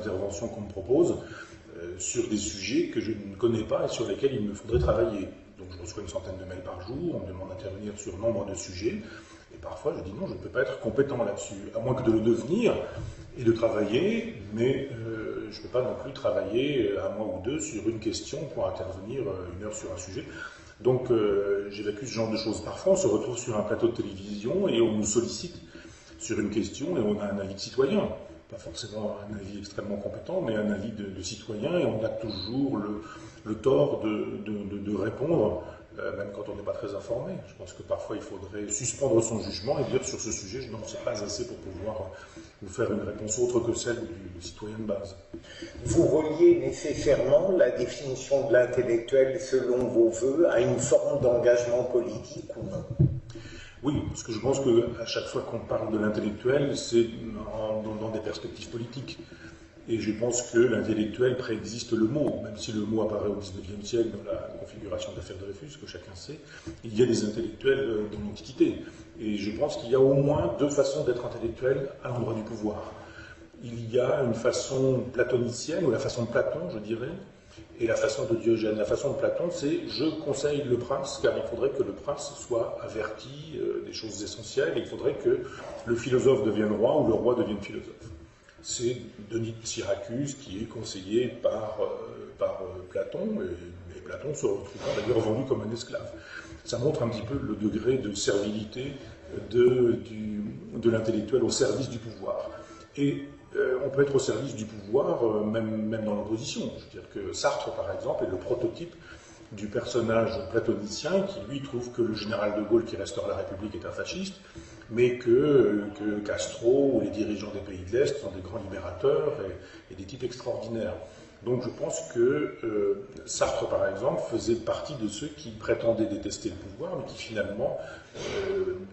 interventions qu'on me propose sur des sujets que je ne connais pas et sur lesquels il me faudrait travailler. Donc je reçois une centaine de mails par jour, on me demande d'intervenir sur nombre de sujets, et parfois je dis non, je ne peux pas être compétent là-dessus, à moins que de le devenir et de travailler, mais je ne peux pas non plus travailler un mois ou deux sur une question pour intervenir une heure sur un sujet. Donc j'évacue ce genre de choses. Parfois on se retrouve sur un plateau de télévision et on nous sollicite sur une question et on a un avis de citoyen. Pas forcément un avis extrêmement compétent, mais un avis de citoyen, et on a toujours le tort de répondre, même quand on n'est pas très informé. Je pense que parfois il faudrait suspendre son jugement et dire sur ce sujet, je n'en sais pas assez pour pouvoir vous faire une réponse autre que celle du citoyen de base. Vous reliez nécessairement la définition de l'intellectuel selon vos voeux à une forme d'engagement politique ou non? Oui, parce que je pense qu'à chaque fois qu'on parle de l'intellectuel, c'est dans des perspectives politiques. Et je pense que l'intellectuel préexiste le mot, même si le mot apparaît au XIXe siècle dans la configuration de l'affaire Dreyfus, que chacun sait, il y a des intellectuels dans l'Antiquité. Et je pense qu'il y a au moins deux façons d'être intellectuel à l'endroit du pouvoir. Il y a une façon platonicienne, ou la façon de Platon, je dirais, et la façon de Diogène. La façon de Platon, c'est « je conseille le prince, car il faudrait que le prince soit averti des choses essentielles, et il faudrait que le philosophe devienne roi ou le roi devienne philosophe ». C'est Denis de Syracuse qui est conseillé par Platon, et Platon se retrouvera d'ailleurs vendu comme un esclave. Ça montre un petit peu le degré de servilité de l'intellectuel au service du pouvoir. Et on peut être au service du pouvoir, même dans l'opposition. Je veux dire que Sartre, par exemple, est le prototype du personnage platonicien qui, lui, trouve que le général de Gaulle qui restaure la République est un fasciste, mais que Castro ou les dirigeants des pays de l'Est sont des grands libérateurs et des types extraordinaires. Donc je pense que Sartre, par exemple, faisait partie de ceux qui prétendaient détester le pouvoir, mais qui finalement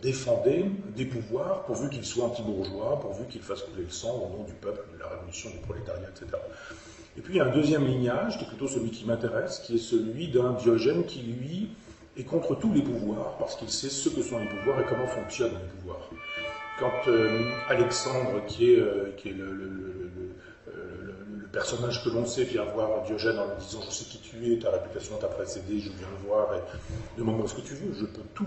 défendaient des pouvoirs pourvu qu'ils soient anti-bourgeois, pourvu qu'ils fassent couler le sang au nom du peuple, de la révolution, du prolétariat, etc. Et puis il y a un deuxième lignage, qui est plutôt celui qui m'intéresse, qui est celui d'un Diogène qui, lui, est contre tous les pouvoirs, parce qu'il sait ce que sont les pouvoirs et comment fonctionnent les pouvoirs. Quand Alexandre, qui est le personnage que l'on sait, vient voir Diogène en lui disant « je sais qui tu es, ta réputation t'a précédé, je viens le voir, et demande-moi ce que tu veux, je peux tout,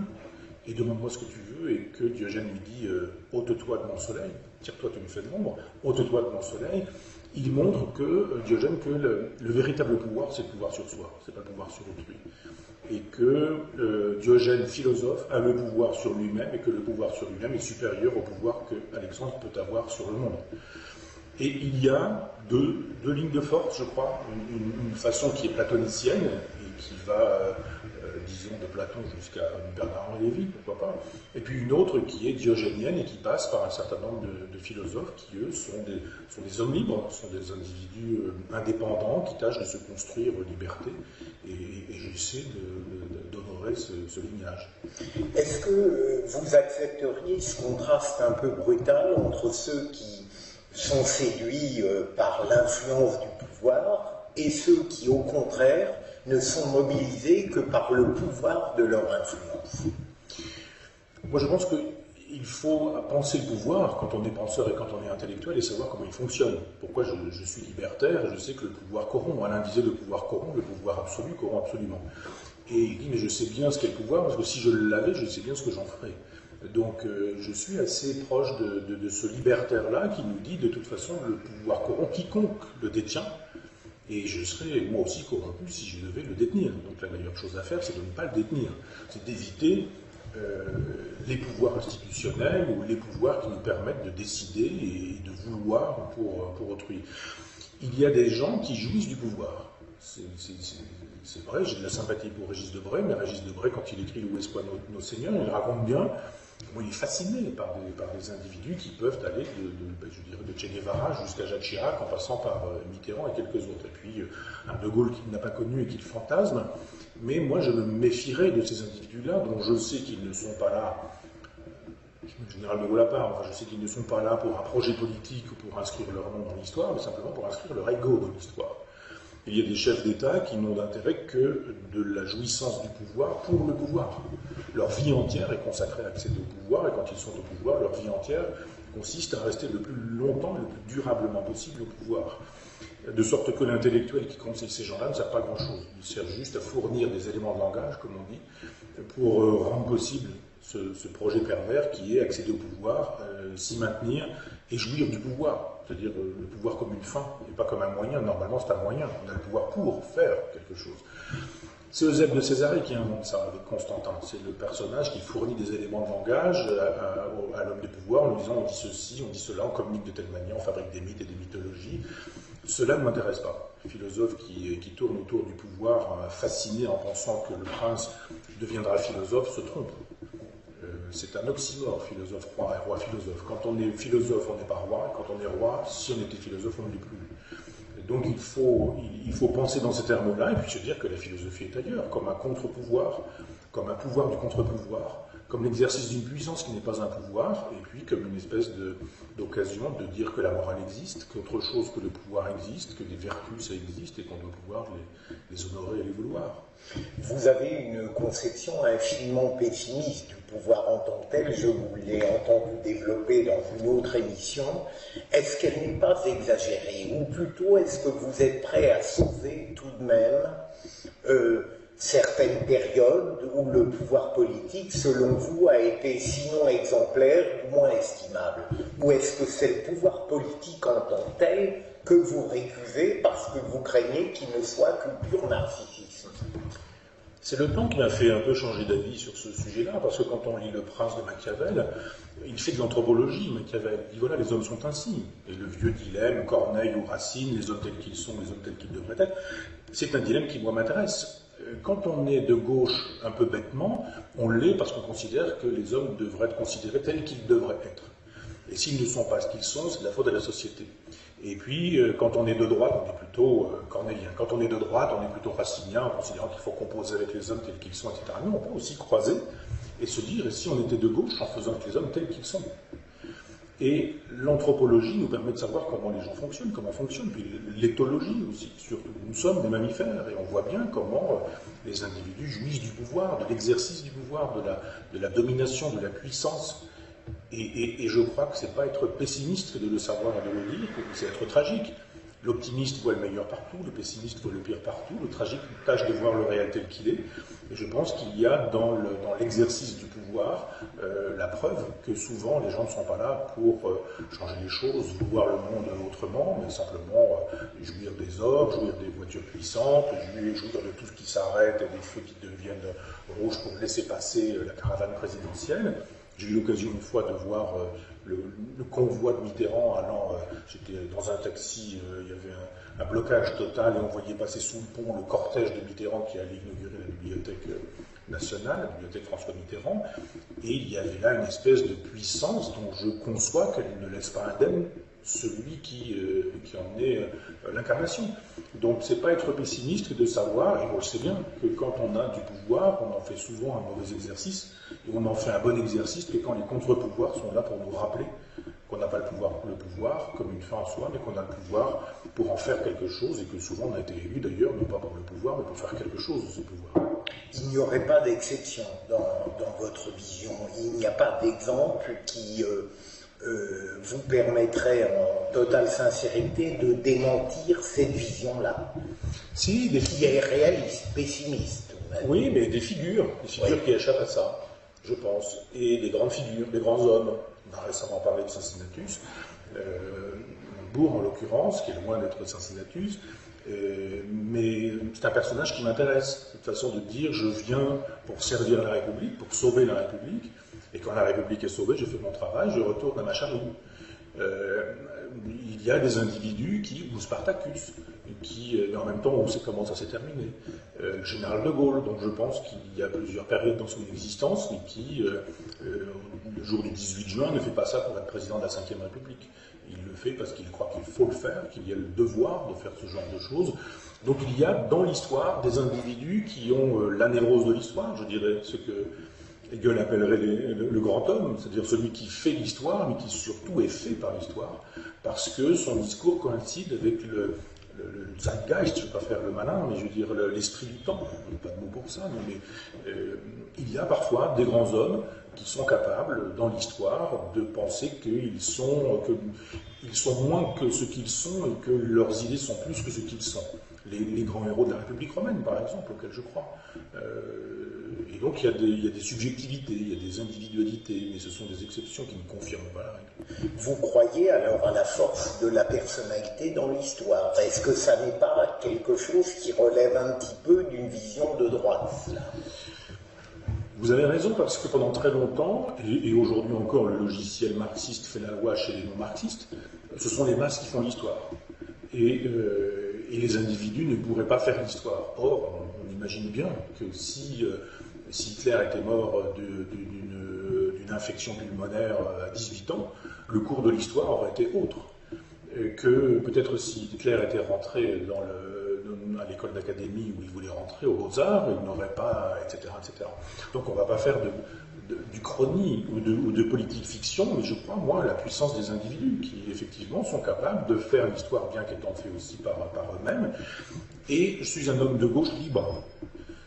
et demande-moi ce que tu veux », et que Diogène lui dit « ôte-toi de mon soleil, tire-toi, tu me fais de l'ombre, ôte-toi de mon soleil », il montre que Diogène que le véritable pouvoir, c'est le pouvoir sur soi, c'est pas le pouvoir sur autrui. Et que Diogène, philosophe, a le pouvoir sur lui-même, et que le pouvoir sur lui-même est supérieur au pouvoir que Alexandre peut avoir sur le monde. Et il y a deux lignes de force, je crois, une façon qui est platonicienne, et qui va, disons, de Platon jusqu'à Bernard-Henri Lévy, pourquoi pas, et puis une autre qui est diogénienne et qui passe par un certain nombre de philosophes qui, eux, sont des hommes libres, sont des individus indépendants qui tâchent de se construire liberté, et j'essaie d'honorer ce lignage. Est-ce que vous accepteriez ce contraste un peu brutal entre ceux qui sont séduits par l'influence du pouvoir et ceux qui, au contraire, ne sont mobilisés que par le pouvoir de leur influence? Moi, je pense qu'il faut penser le pouvoir quand on est penseur et quand on est intellectuel et savoir comment il fonctionne. Pourquoi je suis libertaire et je sais que le pouvoir corrompt. Alain disait le pouvoir corrompt, le pouvoir absolu corrompt absolument. Et il dit mais je sais bien ce qu'est le pouvoir parce que si je l'avais, je sais bien ce que j'en ferais. Donc je suis assez proche de ce libertaire-là qui nous dit de toute façon le pouvoir corrompt quiconque le détient. Et je serais moi aussi corrompu si je devais le détenir. Donc la meilleure chose à faire, c'est de ne pas le détenir. C'est d'éviter les pouvoirs institutionnels ou les pouvoirs qui nous permettent de décider et de vouloir pour autrui. Il y a des gens qui jouissent du pouvoir. C'est vrai, j'ai de la sympathie pour Régis Debray, mais Régis Debray, quand il écrit Où est-ce quoi nos seigneurs, il raconte bien, il est fasciné par des individus qui peuvent aller de Che Guevara jusqu'à Jacques Chirac, en passant par Mitterrand et quelques autres. Et puis un De Gaulle qu'il n'a pas connu et qu'il fantasme. Mais moi, je me méfierais de ces individus-là, dont je sais qu'ils ne sont pas là, le général de Gaulle à part, enfin, je sais qu'ils ne sont pas là pour un projet politique ou pour inscrire leur nom dans l'histoire, mais simplement pour inscrire leur ego dans l'histoire. Il y a des chefs d'État qui n'ont d'intérêt que de la jouissance du pouvoir pour le pouvoir. Leur vie entière est consacrée à accéder au pouvoir, et quand ils sont au pouvoir, leur vie entière consiste à rester le plus longtemps et le plus durablement possible au pouvoir. De sorte que l'intellectuel qui conseille ces gens-là ne sert pas à grand-chose. Il sert juste à fournir des éléments de langage, comme on dit, pour rendre possible ce projet pervers qui est accéder au pouvoir, s'y maintenir et jouir du pouvoir. C'est-à-dire le pouvoir comme une fin et pas comme un moyen. Normalement, c'est un moyen. On a le pouvoir pour faire quelque chose. C'est Eusèbe de Césarée qui invente ça avec Constantin. C'est le personnage qui fournit des éléments de langage à l'homme de pouvoir en lui disant on dit ceci, on dit cela, on communique de telle manière, on fabrique des mythes et des mythologies. Cela ne m'intéresse pas. Le philosophe qui tourne autour du pouvoir, fasciné en pensant que le prince deviendra philosophe, se trompe. C'est un oxymore, philosophe roi et roi philosophe. Quand on est philosophe, on n'est pas roi, et quand on est roi, si on était philosophe, on ne l'est plus. Donc il faut penser dans ces termes-là et puis se dire que la philosophie est ailleurs, comme un contre-pouvoir, comme un pouvoir du contre-pouvoir, comme l'exercice d'une puissance qui n'est pas un pouvoir, et puis comme une espèce d'occasion de dire que la morale existe, qu'autre chose que le pouvoir existe, que des vertus ça existe et qu'on doit pouvoir les honorer et les vouloir. Vous avez une conception infiniment pessimiste du pouvoir en tant que tel, je vous l'ai entendu développer dans une autre émission. Est-ce qu'elle n'est pas exagérée? Ou plutôt, est-ce que vous êtes prêt à sauver tout de même certaines périodes où le pouvoir politique, selon vous, a été sinon exemplaire, du moins estimable? Ou est-ce que c'est le pouvoir politique en tant que tel que vous récusez parce que vous craignez qu'il ne soit que pur narcissisme? C'est le temps qui m'a fait un peu changer d'avis sur ce sujet-là, parce que quand on lit Le Prince de Machiavel, il fait de l'anthropologie, Machiavel. Il dit voilà, les hommes sont ainsi. Et le vieux dilemme, Corneille ou Racine, les hommes tels qu'ils sont, les hommes tels qu'ils devraient être, c'est un dilemme qui, moi, m'intéresse. Quand on est de gauche un peu bêtement, on l'est parce qu'on considère que les hommes devraient être considérés tels qu'ils devraient être. Et s'ils ne sont pas ce qu'ils sont, c'est de la faute à la société. Et puis, quand on est de droite, on est plutôt cornélien. Quand on est de droite, on est plutôt racinien, en considérant qu'il faut composer avec les hommes tels qu'ils sont, etc. Nous, on peut aussi croiser et se dire, et si on était de gauche en faisant avec les hommes tels qu'ils sont? Et l'anthropologie nous permet de savoir comment les gens fonctionnent, comment fonctionnent, puis l'éthologie aussi, surtout. Nous sommes des mammifères, et on voit bien comment les individus jouissent du pouvoir, de l'exercice du pouvoir, de la domination, de la puissance. Et je crois que c'est pas être pessimiste de le savoir et de le dire, c'est être tragique. L'optimiste voit le meilleur partout, le pessimiste voit le pire partout, le tragique tâche de voir le réel tel qu'il est. Et je pense qu'il y a dans l'exercice du pouvoir la preuve que souvent les gens ne sont pas là pour changer les choses, voir le monde autrement, mais simplement jouir des ors, jouir des voitures puissantes, jouir de tout ce qui s'arrête, des feux qui deviennent rouges pour laisser passer la caravane présidentielle. J'ai eu l'occasion une fois de voir le convoi de Mitterrand allant, j'étais dans un taxi, il y avait un blocage total et on voyait passer sous le pont le cortège de Mitterrand qui allait inaugurer la bibliothèque nationale, la bibliothèque François Mitterrand, et il y avait là une espèce de puissance dont je conçois qu'elle ne laisse pas indemne celui qui en est l'incarnation. Donc c'est pas être pessimiste que de savoir, et on le sait bien, que quand on a du pouvoir, on en fait souvent un mauvais exercice, et on en fait un bon exercice que quand les contre-pouvoirs sont là pour nous rappeler qu'on n'a pas le pouvoir pour le pouvoir, comme une fin en soi, mais qu'on a le pouvoir pour en faire quelque chose, et que souvent on a été élu d'ailleurs, non pas pour le pouvoir, mais pour faire quelque chose de ce pouvoir. Il n'y aurait pas d'exception dans votre vision, il n'y a pas d'exemple qui vous permettrait en totale sincérité de démentir cette vision-là, Si, qui est réaliste, pessimiste. Oui, mais des figures oui, qui échappent à ça, je pense, et des grandes figures, des grands hommes. On a récemment parlé de Cincinnatus, Bourg en l'occurrence, qui est loin d'être Cincinnatus, mais c'est un personnage qui m'intéresse, cette façon de dire je viens pour servir la République, pour sauver la République, et quand la République est sauvée, je fais mon travail, je retourne à ma charrue. Il y a des individus ou Spartacus, mais en même temps on sait comment ça s'est terminé. Le général de Gaulle, donc je pense qu'il y a plusieurs périodes dans son existence, mais qui, le jour du 18 juin, ne fait pas ça pour être président de la Ve République. Il le fait parce qu'il croit qu'il faut le faire, qu'il y a le devoir de faire ce genre de choses. Donc il y a dans l'histoire des individus qui ont la névrose de l'histoire, je dirais, ce que Hegel appellerait le grand homme, c'est-à-dire celui qui fait l'histoire, mais qui surtout est fait par l'histoire, parce que son discours coïncide avec le zeitgeist, je ne vais pas faire le malin, mais je veux dire l'esprit du temps, il n'y a pas de mot pour ça, mais il y a parfois des grands hommes qui sont capables, dans l'histoire, de penser qu'ils sont moins que ce qu'ils sont et que leurs idées sont plus que ce qu'ils sont. Les grands héros de la République romaine, par exemple, auxquels je crois. Et donc il y a des subjectivités, il y a des individualités, mais ce sont des exceptions qui ne confirment pas la règle. Vous croyez alors à la force de la personnalité dans l'histoire? Est-ce que ça n'est pas quelque chose qui relève un petit peu d'une vision de droite, là? Vous avez raison, parce que pendant très longtemps, et aujourd'hui encore, le logiciel marxiste fait la loi chez les non-marxistes, ce sont les masses qui font l'histoire. Et les individus ne pourraient pas faire l'histoire. Or, on imagine bien que si Hitler était mort d'une infection pulmonaire à 18 ans, le cours de l'histoire aurait été autre. Que peut-être si Hitler était rentré à l'école d'académie où il voulait rentrer, aux Beaux-Arts, il n'aurait pas, etc., etc. Donc on ne va pas faire du chrony ou de politique fiction, mais je crois, moi, à la puissance des individus qui, effectivement, sont capables de faire l'histoire, bien qu'étant fait aussi par eux-mêmes. Et je suis un homme de gauche libre.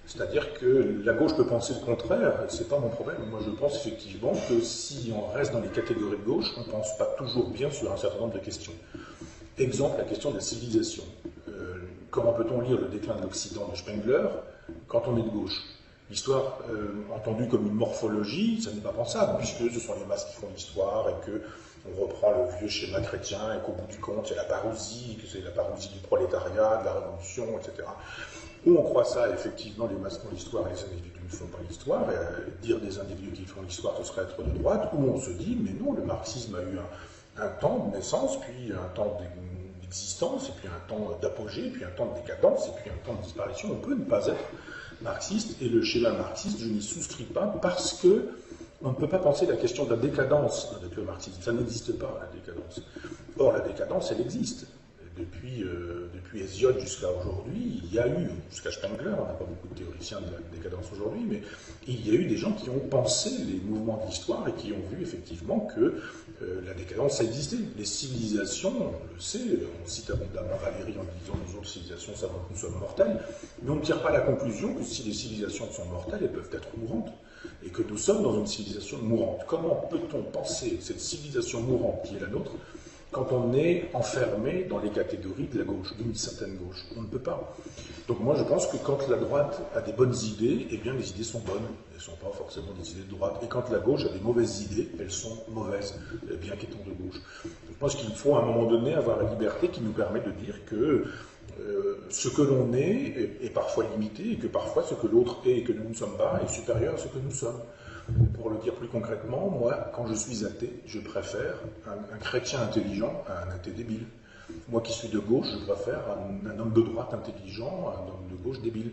C'est-à-dire que la gauche peut penser le contraire, c'est pas mon problème. Moi, je pense effectivement que si on reste dans les catégories de gauche, on ne pense pas toujours bien sur un certain nombre de questions. Exemple, la question de la civilisation. Comment peut-on lire le déclin de l'Occident de Spengler quand on est de gauche? L'histoire, entendue comme une morphologie, ça n'est pas pensable, puisque ce sont les masses qui font l'histoire, et qu'on reprend le vieux schéma chrétien, et qu'au bout du compte, il y a la parousie, que c'est la parousie du prolétariat, de la révolution, etc. Où on croit ça, effectivement, les masses font l'histoire et les individus ne font pas l'histoire, et dire des individus qui font l'histoire, ce serait être de droite, où on se dit, mais non, le marxisme a eu un temps de naissance, puis un temps d'existence, et puis un temps d'apogée, puis un temps de décadence, et puis un temps de disparition. On peut ne pas être marxiste, et le schéma marxiste, je n'y souscris pas, parce que on ne peut pas penser la question de la décadence avec le marxisme. Ça n'existe pas, la décadence. Or, la décadence, elle existe. Depuis Hésiode jusqu'à aujourd'hui, il y a eu, jusqu'à Spengler, on n'a pas beaucoup de théoriciens de la décadence aujourd'hui, mais il y a eu des gens qui ont pensé les mouvements de l'histoire et qui ont vu effectivement que la décadence a existé. Les civilisations, on le sait, on cite abondamment Valéry en disant nous autres civilisations savent que nous sommes mortels, mais on ne tire pas la conclusion que si les civilisations sont mortelles, elles peuvent être mourantes, et que nous sommes dans une civilisation mourante. Comment peut-on penser cette civilisation mourante qui est la nôtre quand on est enfermé dans les catégories de la gauche, d'une certaine gauche? On ne peut pas. Donc moi je pense que quand la droite a des bonnes idées, eh bien les idées sont bonnes, elles ne sont pas forcément des idées de droite. Et quand la gauche a des mauvaises idées, elles sont mauvaises, bien qu'étant de gauche. Je pense qu'il faut à un moment donné avoir la liberté qui nous permet de dire que ce que l'on est parfois limité, et que parfois ce que l'autre est et que nous ne sommes pas est supérieur à ce que nous sommes. Pour le dire plus concrètement, moi, quand je suis athée, je préfère un chrétien intelligent à un athée débile. Moi qui suis de gauche, je préfère un homme de droite intelligent à un homme de gauche débile.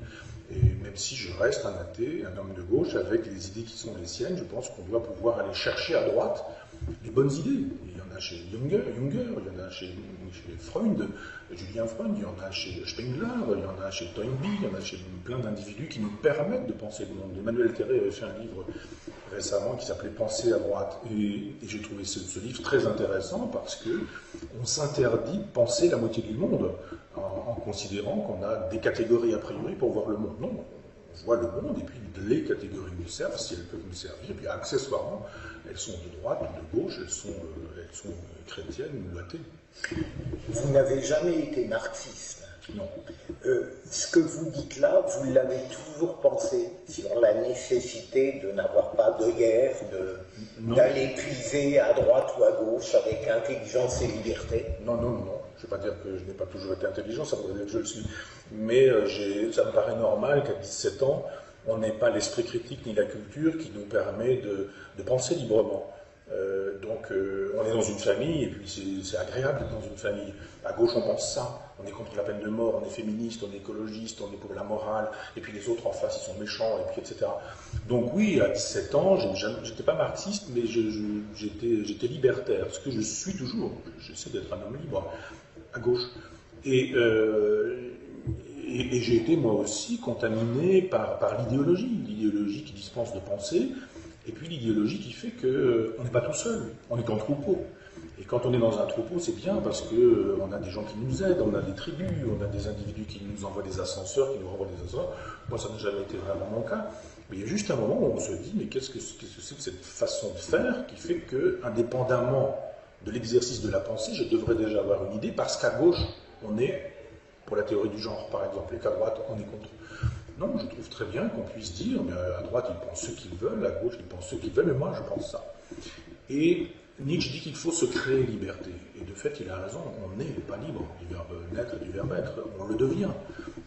Et même si je reste un athée, un homme de gauche, avec les idées qui sont les siennes, je pense qu'on doit pouvoir aller chercher à droite les bonnes idées. Il y en a chez Junger, il y en a chez Freud, Julien Freud, il y en a chez Spengler, il y en a chez Toynbee, il y en a chez plein d'individus qui nous permettent de penser le monde. Emmanuel Terré avait fait un livre récemment qui s'appelait Penser à droite. Et j'ai trouvé ce livre très intéressant parce qu'on s'interdit de penser la moitié du monde en considérant qu'on a des catégories a priori pour voir le monde. Non, on voit le monde et puis les catégories nous servent si elles peuvent nous servir. Et puis accessoirement, elles sont de droite ou de gauche, elles sont chrétiennes ou athées. Vous n'avez jamais été marxiste. Non. Ce que vous dites là, vous l'avez toujours pensé sur la nécessité de n'avoir pas de guerre, d'aller puiser à droite ou à gauche avec intelligence et liberté? Non. Je ne vais pas dire que je n'ai pas toujours été intelligent, ça voudrait dire que je le suis. Mais ça me paraît normal qu'à 17 ans, on n'ait pas l'esprit critique ni la culture qui nous permet de penser librement. Donc on est dans une famille, et puis c'est agréable d'être dans une famille. À gauche, on pense ça. On est contre la peine de mort, on est féministe, on est écologiste, on est pour la morale, et puis les autres en face, ils sont méchants, et puis etc. Donc oui, à 17 ans, j'étais pas marxiste, mais j'étais libertaire, ce que je suis toujours. J'essaie d'être un homme libre, à gauche. Et j'ai été, moi aussi, contaminé par l'idéologie qui dispense de penser, et puis l'idéologie qui fait qu'on n'est pas tout seul, on est en troupeau. Et Et quand on est dans un troupeau, c'est bien parce qu'on a des gens qui nous aident, on a des tribus, on a des individus qui nous envoient des ascenseurs, qui nous renvoient des ascenseurs. Moi, ça n'a jamais été vraiment mon cas. Mais il y a juste un moment où on se dit, mais qu'est-ce que c'est que cette façon de faire qui fait que, indépendamment de l'exercice de la pensée, je devrais déjà avoir une idée, parce qu'à gauche, on est pour la théorie du genre, par exemple, et qu'à droite, on est contre. Non, je trouve très bien qu'on puisse dire, mais à droite, ils pensent ce qu'ils veulent, à gauche, ils pensent ce qu'ils veulent, mais moi, je pense ça. Et Nietzsche dit qu'il faut se créer liberté. Et de fait, il a raison, on n'est pas libre du verbe naître et du verbe être, on le devient.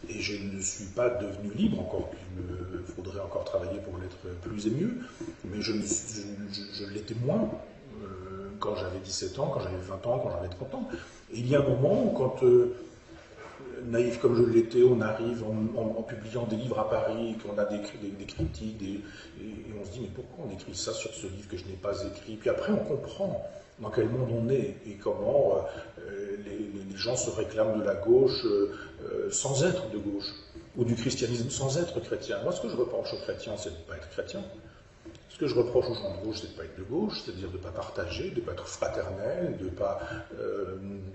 Et je ne suis pas devenu libre, encore qu'il me faudrait encore travailler pour l'être plus et mieux, mais je l'étais moins quand j'avais 17 ans, quand j'avais 20 ans, quand j'avais 30 ans. Et il y a un moment où, quand, naïf comme je l'étais, on arrive en publiant des livres à Paris, qu'on a des critiques, et on se dit, mais pourquoi on écrit ça sur ce livre que je n'ai pas écrit? Puis après, on comprend dans quel monde on est, et comment les gens se réclament de la gauche sans être de gauche, ou du christianisme sans être chrétien. Moi, ce que je reproche aux chrétiens, c'est de ne pas être chrétien. Ce que je reproche aux gens de gauche, c'est de ne pas être de gauche, c'est-à-dire de ne pas partager, de ne pas être fraternel, de ne pas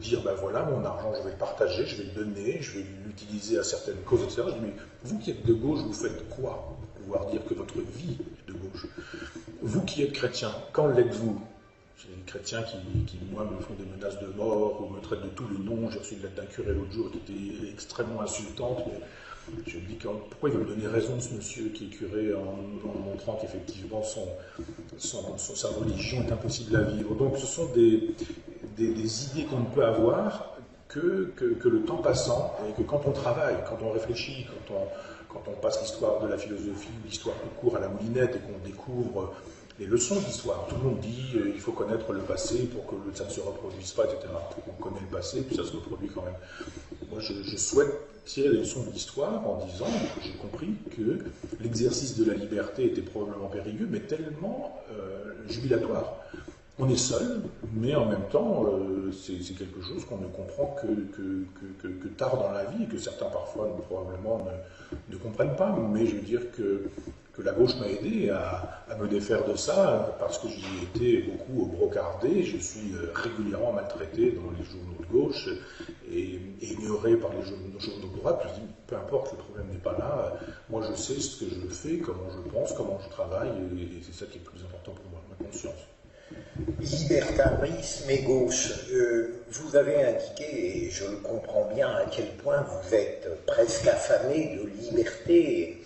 dire, ben voilà, mon argent, je vais le partager, je vais le donner, je vais l'utiliser à certaines causes, etc. Je dis, mais vous qui êtes de gauche, vous faites quoi pour pouvoir dire que votre vie est de gauche? Vous qui êtes chrétien, quand l'êtes-vous? J'ai des chrétiens qui, moi, me font des menaces de mort, ou me traitent de tous les noms. J'ai reçu une lettre d'un curé l'autre jour qui était extrêmement insultante, mais je me dis, pourquoi il veut me donner raison, ce monsieur qui est curé, en montrant qu'effectivement sa religion est impossible à vivre. Donc ce sont des idées qu'on ne peut avoir que le temps passant, et que quand on travaille, quand on réfléchit, quand on passe l'histoire de la philosophie, l'histoire tout court à la moulinette, et qu'on découvre les leçons d'histoire. Tout le monde dit il faut connaître le passé pour que ça ne se reproduise pas, etc. On connaît le passé, puis ça se reproduit quand même. Moi, je souhaite tirer les leçons de l'histoire en disant que j'ai compris que l'exercice de la liberté était probablement périlleux, mais tellement jubilatoire. On est seul, mais en même temps, c'est quelque chose qu'on ne comprend que tard dans la vie, et que certains parfois probablement ne comprennent pas. Mais je veux dire que la gauche m'a aidé à me défaire de ça, parce que j'y ai été beaucoup brocardé. Je suis régulièrement maltraité dans les journaux de gauche et ignoré par les journaux de droite. Je dis, peu importe, le problème n'est pas là. Moi, je sais ce que je fais, comment je pense, comment je travaille, et c'est ça qui est le plus important pour moi, ma conscience. Libertarisme et gauche, vous avez indiqué, et je le comprends bien, à quel point vous êtes presque affamé de liberté.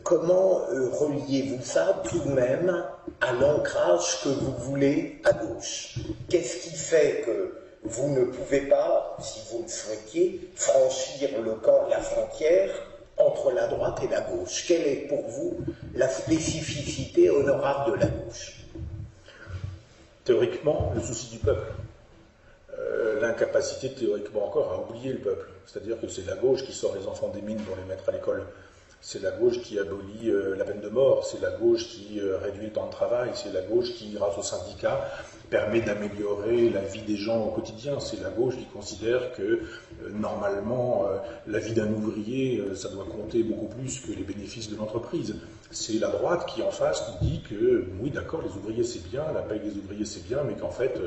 Comment reliez-vous ça tout de même à l'ancrage que vous voulez à gauche? Qu'est-ce qui fait que vous ne pouvez pas, si vous le souhaitiez, franchir la frontière entre la droite et la gauche? Quelle est pour vous la spécificité honorable de la gauche? Théoriquement, le souci du peuple. L'incapacité, théoriquement encore, à oublier le peuple. C'est-à-dire que c'est la gauche qui sort les enfants des mines pour les mettre à l'école. C'est la gauche qui abolit la peine de mort. C'est la gauche qui réduit le temps de travail. C'est la gauche qui, grâce aux syndicats, permet d'améliorer la vie des gens au quotidien. C'est la gauche qui considère que, normalement, la vie d'un ouvrier, ça doit compter beaucoup plus que les bénéfices de l'entreprise. C'est la droite qui, en face, nous dit que, oui, d'accord, les ouvriers c'est bien, la paye des ouvriers c'est bien, mais qu'en fait,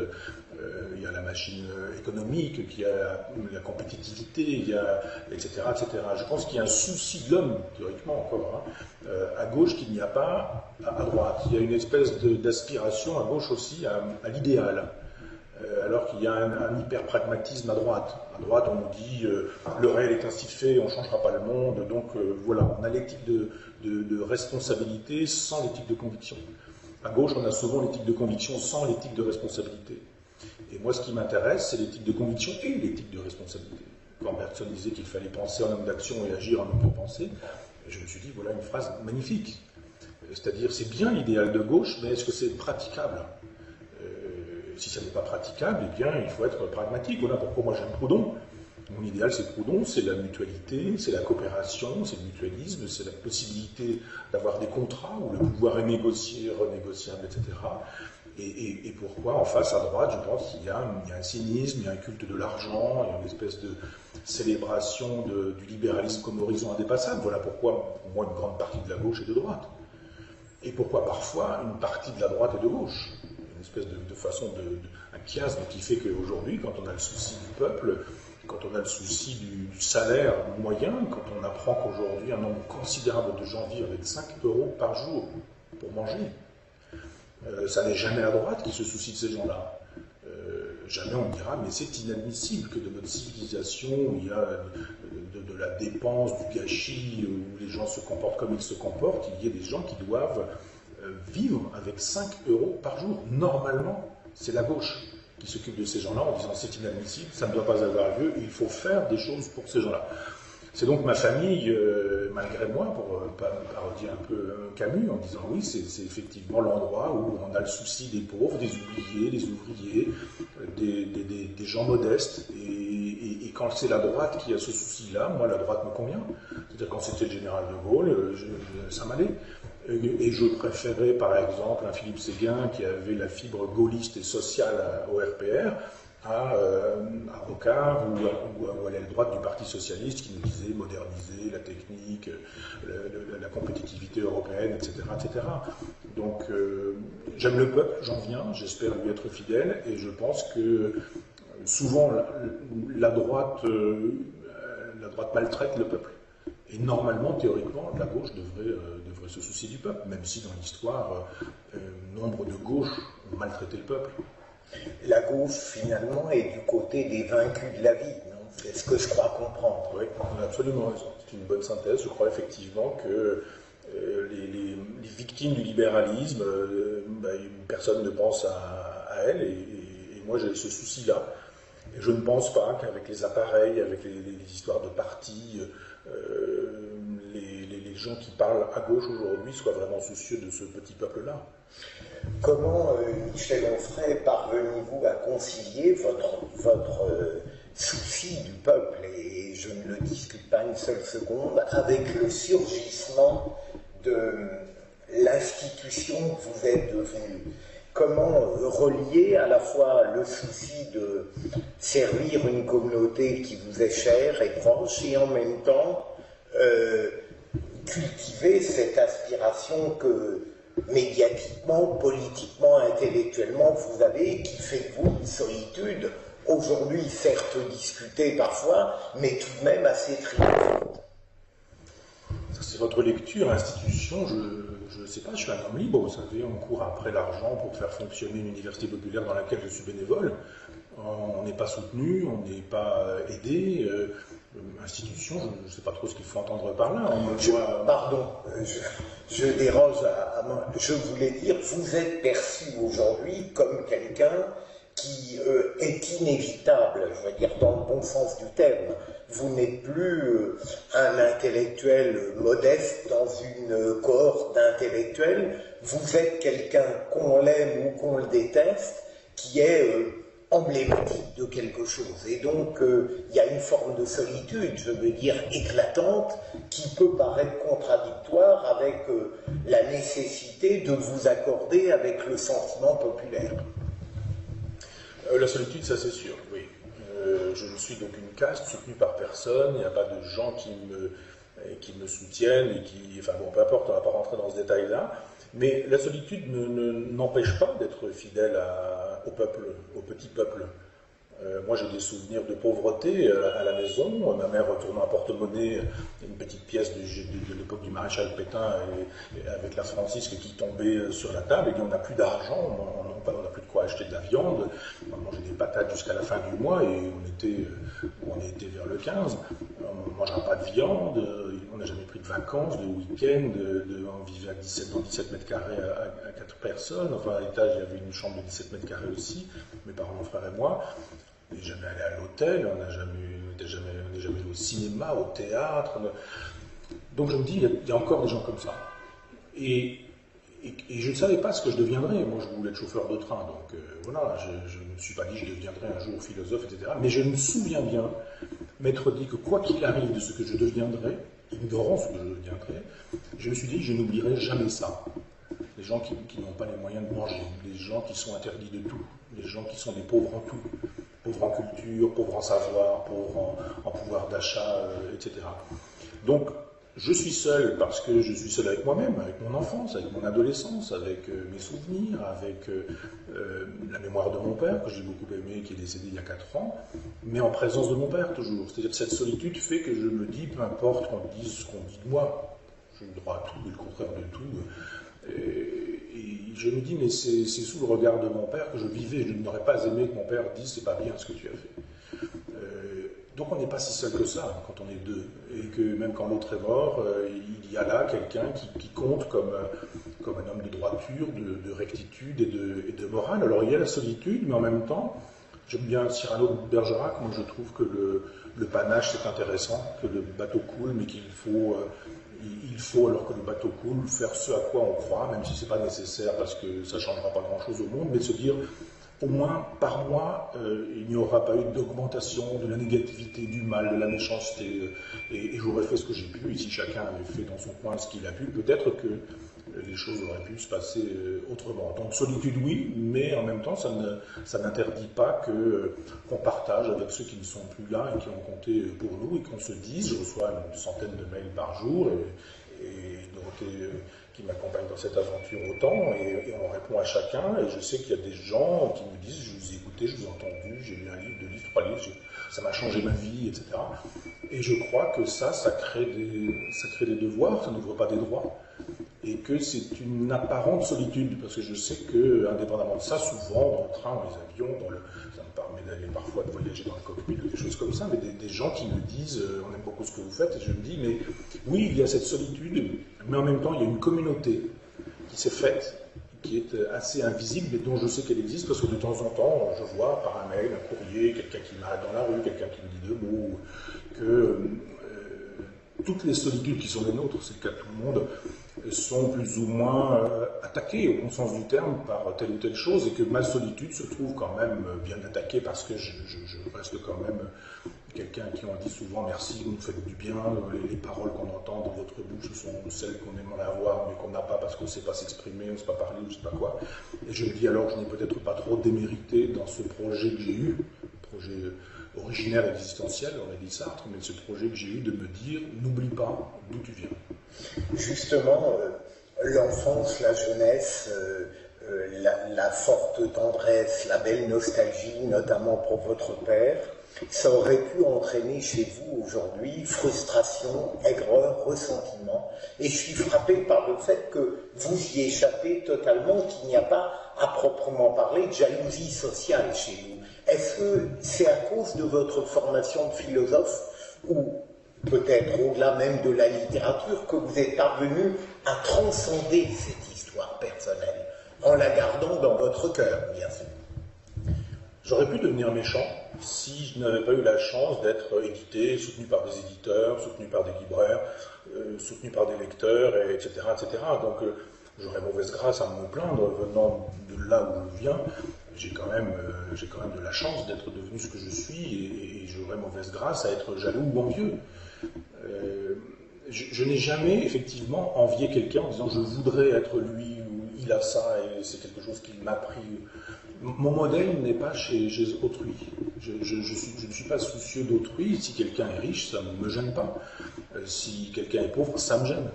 il y a la machine économique, qu'il y a la compétitivité, il y a, etc., etc. Je pense qu'il y a un souci de l'homme, théoriquement encore, à gauche qu'il n'y a pas à droite. Il y a une espèce d'aspiration à gauche aussi à l'idéal. Alors qu'il y a un hyper-pragmatisme à droite. À droite, on nous dit le réel est ainsi fait, on ne changera pas le monde. Donc voilà, on a l'éthique de responsabilité sans l'éthique de conviction. À gauche, on a souvent l'éthique de conviction sans l'éthique de responsabilité. Et moi, ce qui m'intéresse, c'est l'éthique de conviction et l'éthique de responsabilité. Quand Bergson disait qu'il fallait penser en homme d'action et agir en homme de pensée, je me suis dit, voilà une phrase magnifique. C'est-à-dire, c'est bien l'idéal de gauche, mais est-ce que c'est praticable? Si ça n'est pas praticable, eh bien, il faut être pragmatique. Voilà pourquoi moi j'aime Proudhon. Mon idéal, c'est Proudhon, c'est la mutualité, c'est la coopération, c'est le mutualisme, c'est la possibilité d'avoir des contrats où le pouvoir est négocié, renégociable, etc. Et pourquoi, en face, à droite, je pense qu'il y a un cynisme, il y a un culte de l'argent, il y a une espèce de célébration du libéralisme comme horizon indépassable. Voilà pourquoi, pour moi, une grande partie de la gauche est de droite. Et pourquoi parfois une partie de la droite est de gauche. espèce de façon un chiasme qui fait qu'aujourd'hui, quand on a le souci du peuple, quand on a le souci du salaire moyen, quand on apprend qu'aujourd'hui un nombre considérable de gens vivent avec 5 euros par jour pour manger, ça n'est jamais à droite qui se soucie de ces gens-là. Jamais on dira, mais c'est inadmissible que de notre civilisation, où il y a de la dépense, du gâchis, où les gens se comportent comme ils se comportent, il y ait des gens qui doivent vivre avec 5 euros par jour. Normalement, c'est la gauche qui s'occupe de ces gens-là en disant c'est inadmissible, ça ne doit pas avoir lieu, il faut faire des choses pour ces gens-là. C'est donc ma famille, malgré moi, pour parodier un peu Camus, en disant oui, c'est effectivement l'endroit où on a le souci des pauvres, des oubliés, des ouvriers, des gens modestes. Et quand c'est la droite qui a ce souci-là, moi la droite me convient. C'est-à-dire quand c'était le général de Gaulle, ça m'allait. Et je préférais par exemple un Philippe Séguin qui avait la fibre gaulliste et sociale au RPR, à Rocard ou à l'aile droite du Parti Socialiste qui nous disait moderniser la technique, la compétitivité européenne, etc. etc. Donc j'aime le peuple, j'en viens, j'espère lui être fidèle, et je pense que souvent la droite maltraite le peuple. Et normalement, théoriquement, la gauche devrait se soucier du peuple, même si dans l'histoire, nombre de gauches ont maltraité le peuple. La gauche, finalement, est du côté des vaincus de la vie, non? C'est ce que je crois comprendre. Oui, on a absolument raison. C'est une bonne synthèse. Je crois effectivement que les victimes du libéralisme, personne ne pense à elles, et moi j'ai ce souci-là. Et je ne pense pas qu'avec les appareils, avec les histoires de partis, les gens qui parlent à gauche aujourd'hui soient vraiment soucieux de ce petit peuple-là. Comment, Michel Onfray, parvenez-vous à concilier votre souci du peuple, et je ne le discute pas une seule seconde, avec le surgissement de l'institution que vous êtes devenue? Comment relier à la fois le souci de servir une communauté qui vous est chère et proche, et en même temps cultiver cette aspiration que médiatiquement, politiquement, intellectuellement vous avez, qui fait de vous une solitude, aujourd'hui certes discutée parfois, mais tout de même assez triomphante? C'est votre lecture, institution, je ne sais pas, je suis un homme libre, vous savez, on court après l'argent pour faire fonctionner une université populaire dans laquelle je suis bénévole. On n'est pas soutenu, on n'est pas aidé. Institution, je ne sais pas trop ce qu'il faut entendre par là. Pardon, je dérange je voulais dire, vous êtes perçu aujourd'hui comme quelqu'un qui est inévitable, je veux dire dans le bon sens du terme. Vous n'êtes plus un intellectuel modeste dans une cohorte d'intellectuels, vous êtes quelqu'un, qu'on l'aime ou qu'on le déteste, qui est emblématique de quelque chose. Et donc, il y a une forme de solitude, je veux dire, éclatante, qui peut paraître contradictoire avec la nécessité de vous accorder avec le sentiment populaire. La solitude, ça c'est sûr, oui. Je suis donc une caste soutenue par personne, il n'y a pas de gens qui me soutiennent, et qui, enfin bon, peu importe, on ne va pas rentrer dans ce détail-là, mais la solitude n'empêche pas d'être fidèle au peuple, au petit peuple. Moi j'ai des souvenirs de pauvreté à la maison, ma mère retournant un porte-monnaie, une petite pièce de l'époque du maréchal Pétain avec la Francisque qui tombait sur la table, et on n'a plus d'argent, on n'a plus de quoi acheter de la viande, on mangeait des patates jusqu'à la fin du mois, et on était vers le 15, on ne mangeait pas de viande, on n'a jamais pris de vacances, de week-end, on vivait dans 17 mètres carrés à 4 personnes, enfin à l'étage il y avait une chambre de 17 mètres carrés aussi, mes parents, mon frère et moi. On n'est jamais allé à l'hôtel, on n'est jamais allé au cinéma, au théâtre. Donc je me dis, il y a encore des gens comme ça. Et je ne savais pas ce que je deviendrais. Moi, je voulais être chauffeur de train, donc voilà, je ne me suis pas dit que je deviendrais un jour philosophe, etc. Mais je me souviens bien m'être dit que quoi qu'il arrive de ce que je deviendrais, ignorant ce que je deviendrais, je me suis dit que je n'oublierai jamais ça. Les gens qui n'ont pas les moyens de manger, les gens qui sont interdits de tout, les gens qui sont des pauvres en tout. Pauvres en culture, pauvres en savoir, pauvres en pouvoir d'achat, etc. Donc, Je suis seul parce que je suis seul avec moi-même, avec mon enfance, avec mon adolescence, avec mes souvenirs, avec la mémoire de mon père, que j'ai beaucoup aimé, qui est décédé il y a 4 ans, mais en présence de mon père toujours. C'est-à-dire que cette solitude fait que je me dis, peu importe qu'on dise ce qu'on dit de moi, j'ai le droit à tout et le contraire de tout. Et je me dis, mais c'est sous le regard de mon père que je vivais. Je n'aurais pas aimé que mon père dise, c'est pas bien ce que tu as fait. Donc on n'est pas si seul que ça quand on est deux. Et que même quand l'autre est mort, il y a là quelqu'un qui compte comme un homme de droiture, de rectitude et de morale. Alors il y a la solitude, mais en même temps, j'aime bien Cyrano de Bergerac. Moi je trouve que le panache c'est intéressant, que le bateau coule, mais qu'il faut... il faut, alors que le bateau coule, faire ce à quoi on croit, même si ce n'est pas nécessaire parce que ça ne changera pas grand-chose au monde, mais se dire, au moins par mois, il n'y aura pas eu d'augmentation de la négativité, du mal, de la méchanceté, et j'aurais fait ce que j'ai pu, et si chacun avait fait dans son coin ce qu'il a pu, peut-être que les choses auraient pu se passer autrement. Donc solitude oui, mais en même temps ça n'interdit pas qu'on partage avec ceux qui ne sont plus là et qui ont compté pour nous, et qu'on se dise, je reçois une centaine de mails par jour, et Dorothée qui m'accompagne dans cette aventure autant, et on répond à chacun, et je sais qu'il y a des gens qui me disent, je vous ai écouté, je vous ai entendu, j'ai lu un livre, 2 livres, 3 livres, ça m'a changé ma vie, etc. Et je crois que ça crée des devoirs, ça n'ouvre pas des droits, et que c'est une apparente solitude, parce que je sais que, indépendamment de ça, souvent, dans le train, dans les avions, ça me permet d'aller parfois de voyager dans le cockpit ou des choses comme ça, mais des gens qui me disent on aime beaucoup ce que vous faites, et je me dis, mais oui, il y a cette solitude, mais en même temps, il y a une communauté qui s'est faite, qui est assez invisible, mais dont je sais qu'elle existe, parce que de temps en temps, je vois par un mail, un courrier, quelqu'un qui m'arrête dans la rue, quelqu'un qui me dit 2 mots, que toutes les solitudes qui sont les nôtres, c'est le cas de tout le monde, sont plus ou moins attaquées au bon sens du terme par telle ou telle chose, et que ma solitude se trouve quand même bien attaquée parce que je reste quand même quelqu'un à qui on dit souvent merci, vous nous faites du bien, les paroles qu'on entend dans votre bouche sont celles qu'on aimerait avoir mais qu'on n'a pas parce qu'on ne sait pas s'exprimer, on ne sait pas parler ou je ne sais pas quoi. Et je me dis alors que je n'ai peut-être pas trop démérité dans ce projet que j'ai eu, projet originaire existentiel, aurait dit Sartre, mais ce projet que j'ai eu de me dire n'oublie pas d'où tu viens. Justement, l'enfance, la jeunesse, la forte tendresse, la belle nostalgie, notamment pour votre père, ça aurait pu entraîner chez vous aujourd'hui frustration, aigreur, ressentiment. Et je suis frappé par le fait que vous y échappez totalement, qu'il n'y a pas à proprement parler de jalousie sociale chez vous. Est-ce que c'est à cause de votre formation de philosophe ou peut-être au-delà même de la littérature, que vous êtes parvenu à transcender cette histoire personnelle, en la gardant dans votre cœur, bien sûr? J'aurais pu devenir méchant si je n'avais pas eu la chance d'être édité, soutenu par des éditeurs, soutenu par des libraires, soutenu par des lecteurs, etc. etc. Donc j'aurais mauvaise grâce à me plaindre venant de là où je viens. J'ai quand même de la chance d'être devenu ce que je suis, et j'aurais mauvaise grâce à être jaloux ou envieux. Je n'ai jamais effectivement envié quelqu'un en disant je voudrais être lui, ou il a ça et c'est quelque chose qu'il m'a pris. Mon modèle n'est pas chez autrui. Je ne suis pas soucieux d'autrui. Si quelqu'un est riche, ça ne me gêne pas. Si quelqu'un est pauvre, ça me gêne.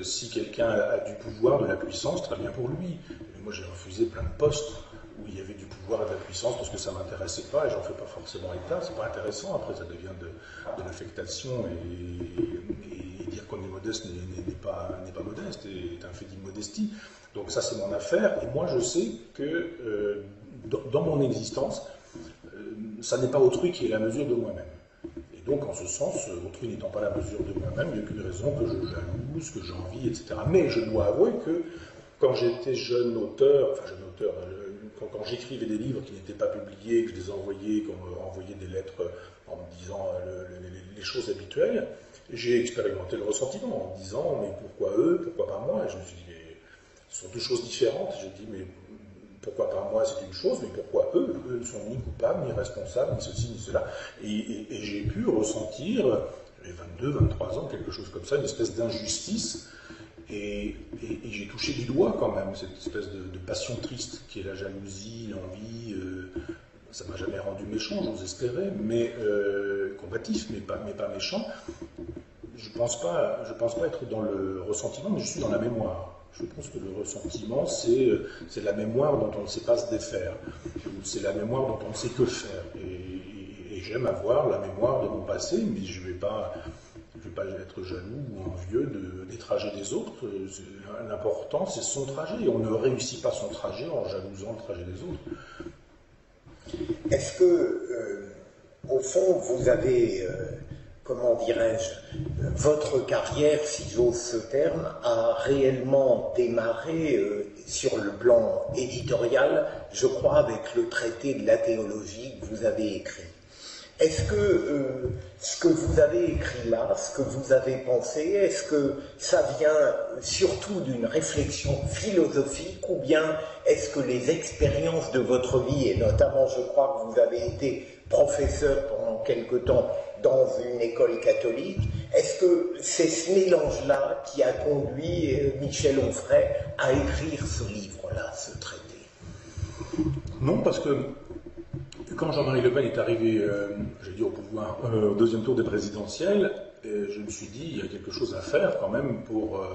Si quelqu'un a du pouvoir, de la puissance, très bien pour lui. Mais moi j'ai refusé plein de postes où il y avait du pouvoir et de la puissance parce que ça ne m'intéressait pas et j'en fais pas forcément état, c'est pas intéressant, après ça devient de l'affectation et dire qu'on est modeste n'est pas modeste, est un fait d'immodestie. Donc ça c'est mon affaire, et moi je sais que dans mon existence, ça n'est pas autrui qui est la mesure de moi-même. Et donc en ce sens, autrui n'étant pas la mesure de moi-même, il n'y a aucune raison que je jalouse, que j'envie, etc. Mais je dois avouer que quand j'étais jeune auteur, quand j'écrivais des livres qui n'étaient pas publiés, que je les envoyais, qu'on me renvoyait des lettres en me disant les choses habituelles, j'ai expérimenté le ressentiment en me disant mais pourquoi eux, pourquoi pas moi? Et je me suis dit mais ce sont 2 choses différentes. Je dis mais pourquoi pas moi c'est une chose, mais pourquoi eux? Eux ne sont ni coupables, ni responsables, ni ceci, ni cela. Et j'ai pu ressentir, j'avais 22, 23 ans, quelque chose comme ça, une espèce d'injustice. Et j'ai touché du doigt quand même cette espèce de passion triste qui est la jalousie, l'envie. Ça m'a jamais rendu méchant, j'ose espérer, mais combatif, mais pas méchant. je pense pas être dans le ressentiment, mais je suis dans la mémoire. Je pense que le ressentiment, c'est la mémoire dont on ne sait pas se défaire, c'est la mémoire dont on ne sait que faire. Et j'aime avoir la mémoire de mon passé, mais je ne vais pas être jaloux ou envieux des trajets des autres. L'important, c'est son trajet. On ne réussit pas son trajet en jalousant le trajet des autres. Est-ce que, au fond, vous avez, comment dirais-je, votre carrière, si j'ose ce terme, a réellement démarré sur le plan éditorial, je crois, avec le traité de la théologie que vous avez écrit. Est-ce que ce que vous avez écrit là, ce que vous avez pensé, est-ce que ça vient surtout d'une réflexion philosophique ou bien est-ce que les expériences de votre vie, et notamment je crois que vous avez été professeur pendant quelque temps dans une école catholique, est-ce que c'est ce mélange-là qui a conduit Michel Onfray à écrire ce livre-là, ce traité? Non, parce que quand Jean-Marie Le Pen est arrivé, au pouvoir, au deuxième tour des présidentielles, je me suis dit, il y a quelque chose à faire quand même pour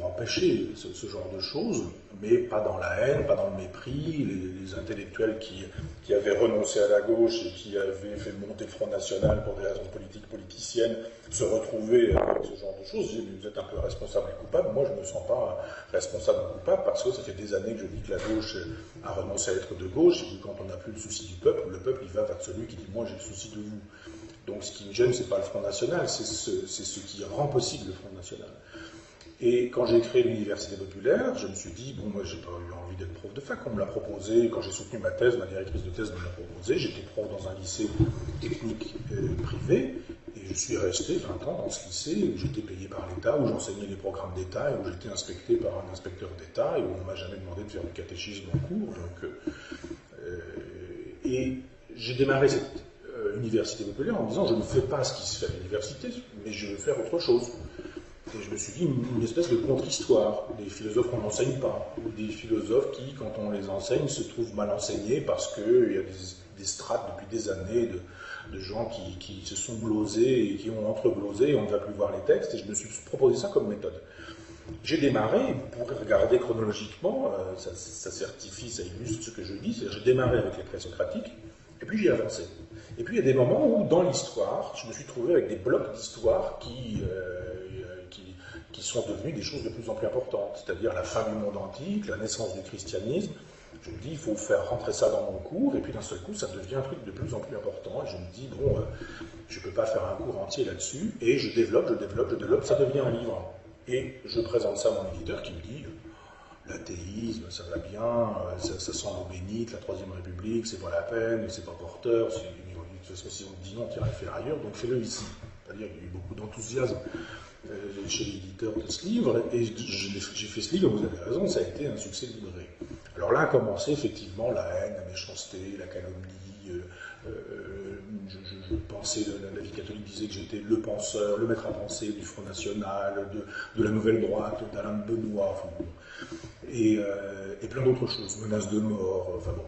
empêcher ce genre de choses, mais pas dans la haine, pas dans le mépris. Les intellectuels qui avaient renoncé à la gauche et qui avaient fait monter le Front National pour des raisons politiciennes se retrouver avec ce genre de choses. J'ai dit, vous êtes un peu responsable et coupable. Moi, je ne me sens pas responsable ou coupable parce que ça fait des années que je dis que la gauche a renoncé à être de gauche et que quand on n'a plus le souci du peuple, le peuple il va vers celui qui dit moi j'ai le souci de vous. Donc ce qui me gêne, c'est pas le Front National, c'est ce qui rend possible le Front National. Et quand j'ai créé l'université populaire, je me suis dit, bon, moi, j'ai pas eu envie d'être prof de fac. On me l'a proposé, quand j'ai soutenu ma thèse, ma directrice de thèse me l'a proposé. J'étais prof dans un lycée technique privé, et je suis resté 20 ans dans ce lycée où j'étais payé par l'État, où j'enseignais les programmes d'État, et où j'étais inspecté par un inspecteur d'État, et où on m'a jamais demandé de faire du catéchisme en cours. Et j'ai démarré cette université populaire en me disant, je ne fais pas ce qui se fait à l'université, mais je veux faire autre chose. Et je me suis dit, une espèce de contre-histoire, des philosophes qu'on n'enseigne pas, ou des philosophes qui, quand on les enseigne, se trouvent mal enseignés parce qu'il y a des strates depuis des années de gens qui se sont glosés et qui ont entre-glosé et on ne va plus voir les textes, et je me suis proposé ça comme méthode. J'ai démarré, vous pourrez regarder chronologiquement, ça certifie, ça illustre ce que je dis, c'est-à-dire j'ai démarré avec les présocratiques, et puis j'ai avancé. Et puis il y a des moments où, dans l'histoire, je me suis trouvé avec des blocs d'histoire qui sont devenus des choses de plus en plus importantes, c'est-à-dire la fin du monde antique, la naissance du christianisme. Je me dis, il faut faire rentrer ça dans mon cours, et puis d'un seul coup, ça devient un truc de plus en plus important, et je me dis, bon, je ne peux pas faire un cours entier là-dessus, et je développe, ça devient un livre. Et je présente ça à mon éditeur qui me dit, l'athéisme, ça va bien, ça sent l'eau bénite, la Troisième République, c'est pas la peine, c'est pas porteur, si on te dit non, tu iras le faire ailleurs, donc fais-le ici. C'est-à-dire qu'il y a eu beaucoup d'enthousiasme chez l'éditeur de ce livre, et j'ai fait ce livre, vous avez raison, ça a été un succès livré. Alors là a commencé effectivement la haine, la méchanceté, la calomnie. Je pensais, la vie catholique disait que j'étais le penseur, le maître à penser du Front National, de la Nouvelle Droite, d'Alain de Benoît, enfin bon, et plein d'autres choses, menaces de mort, enfin bon.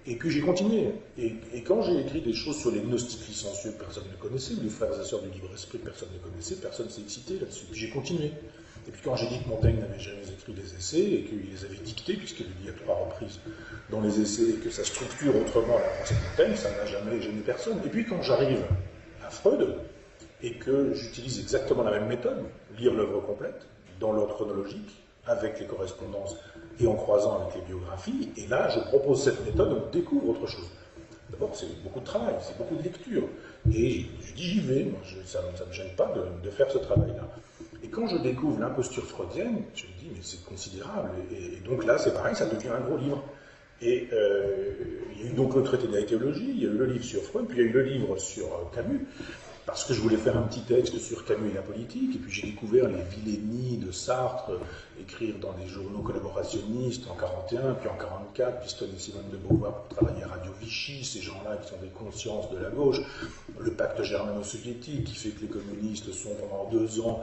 Et puis j'ai continué. Et quand j'ai écrit des choses sur les gnostiques licencieux que personne ne connaissait, ou les frères et sœurs du libre esprit que personne ne connaissait, personne ne s'est excité là-dessus. Puis j'ai continué. Et puis quand j'ai dit que Montaigne n'avait jamais écrit des essais, et qu'il les avait dictés, puisqu'il le dit à 3 reprises dans les essais, et que ça structure autrement la pensée de Montaigne, ça n'a jamais gêné personne. Et puis quand j'arrive à Freud, et que j'utilise exactement la même méthode, lire l'œuvre complète, dans l'ordre chronologique, avec les correspondances et en croisant avec les biographies, et là je propose cette méthode, on découvre autre chose. D'abord c'est beaucoup de travail, c'est beaucoup de lecture, et je dis j'y vais, moi, ça ne me gêne pas de faire ce travail-là. Et quand je découvre l'imposture freudienne, je me dis mais c'est considérable, et donc là c'est pareil, ça devient un gros livre. Et il y a eu donc le traité de la théologie, il y a eu le livre sur Freud, puis il y a eu le livre sur Camus, parce que je voulais faire un petit texte sur Camus et la politique, et puis j'ai découvert les vilainies de Sartre, écrire dans des journaux collaborationnistes en 1941, puis en 1944, Piston et Simone de Beauvoir pour travailler à Radio Vichy, ces gens-là qui sont des consciences de la gauche, le pacte germano-soviétique qui fait que les communistes sont pendant 2 ans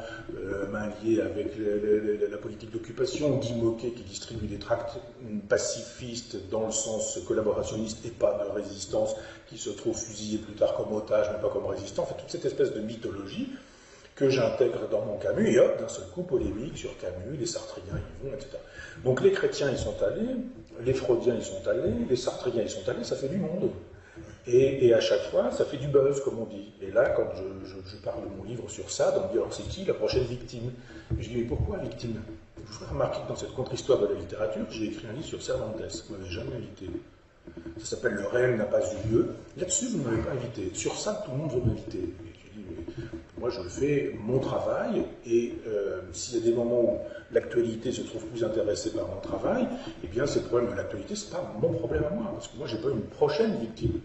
main liée avec la politique d'occupation, Guy Moquet qui distribue des tracts pacifistes dans le sens collaborationniste et pas de résistance, qui se trouve fusillé plus tard comme otage, mais pas comme résistant, enfin toute cette espèce de mythologie. que j'intègre dans mon Camus, et hop, d'un seul coup, polémique sur Camus, les Sartriens y vont, etc. Donc les chrétiens y sont allés, les freudiens y sont allés, les Sartriens y sont allés, ça fait du monde. Et à chaque fois, ça fait du buzz, comme on dit. Et là, quand je parle de mon livre sur Sade, on me dit, alors c'est qui la prochaine victime? Et je dis, mais pourquoi victime? Je vous ferai remarquer que dans cette contre-histoire de la littérature, j'ai écrit un livre sur Cervantes, vous ne m'avez jamais invité. Ça s'appelle Le réel n'a pas eu lieu. Là-dessus, vous ne m'avez pas invité. Sur ça, tout le monde veut m'inviter. Et je dis, mais moi, je fais mon travail, et s'il y a des moments où l'actualité se trouve plus intéressée par mon travail, eh bien, ces problèmes de l'actualité, ce n'est pas mon problème à moi, parce que moi, je n'ai pas une prochaine victime.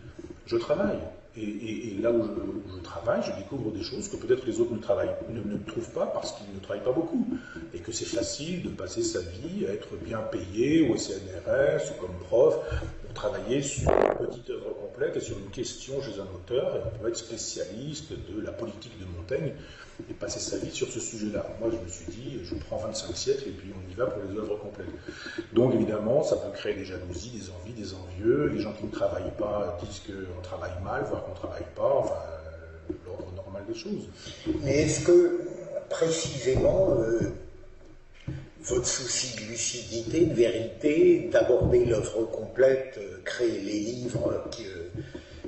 Je travaille. Et là où je travaille, je découvre des choses que peut-être les autres ne trouvent pas parce qu'ils ne travaillent pas beaucoup. Et que c'est facile de passer sa vie à être bien payé au CNRS ou comme prof pour travailler sur une petite œuvre complète et sur une question chez un auteur. Et on peut être spécialiste de la politique de Montaigne et passer sa vie sur ce sujet-là. Moi, je me suis dit, je prends 25 siècles et puis on y va pour les œuvres complètes. Donc, évidemment, ça peut créer des jalousies, des envies, des envieux. Les gens qui ne travaillent pas disent qu'on travaille mal, voire qu'on ne travaille pas. Enfin, l'ordre normal des choses. Mais est-ce que, précisément, votre souci de lucidité, de vérité, d'aborder l'œuvre complète, créer les livres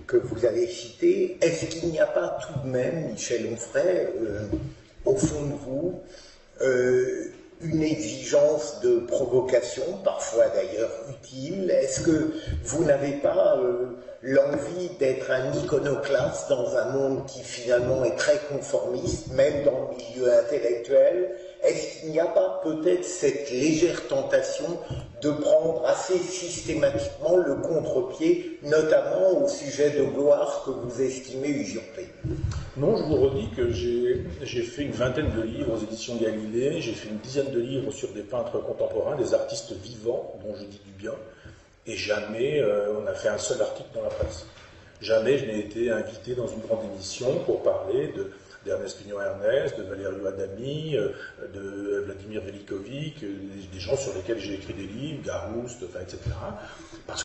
que vous avez cités, est-ce qu'il n'y a pas tout de même, Michel Onfray, au fond de vous, une exigence de provocation, parfois d'ailleurs utile? Est-ce que vous n'avez pas l'envie d'être un iconoclaste dans un monde qui finalement est très conformiste, même dans le milieu intellectuel? Est-ce qu'il n'y a pas peut-être cette légère tentation de prendre assez systématiquement le contre-pied, notamment au sujet de gloire que vous estimez usurpée? Non, je vous redis que j'ai fait une vingtaine de livres aux éditions Galilée, j'ai fait une dizaine de livres sur des peintres contemporains, des artistes vivants, dont je dis du bien, et jamais on a fait un seul article dans la presse. Jamais je n'ai été invité dans une grande émission pour parler d'Ernest Pignon-Ernest, de Valerio Adami, de Vladimir Velikovic, des gens sur lesquels j'ai écrit des livres, Garouste, etc. Parce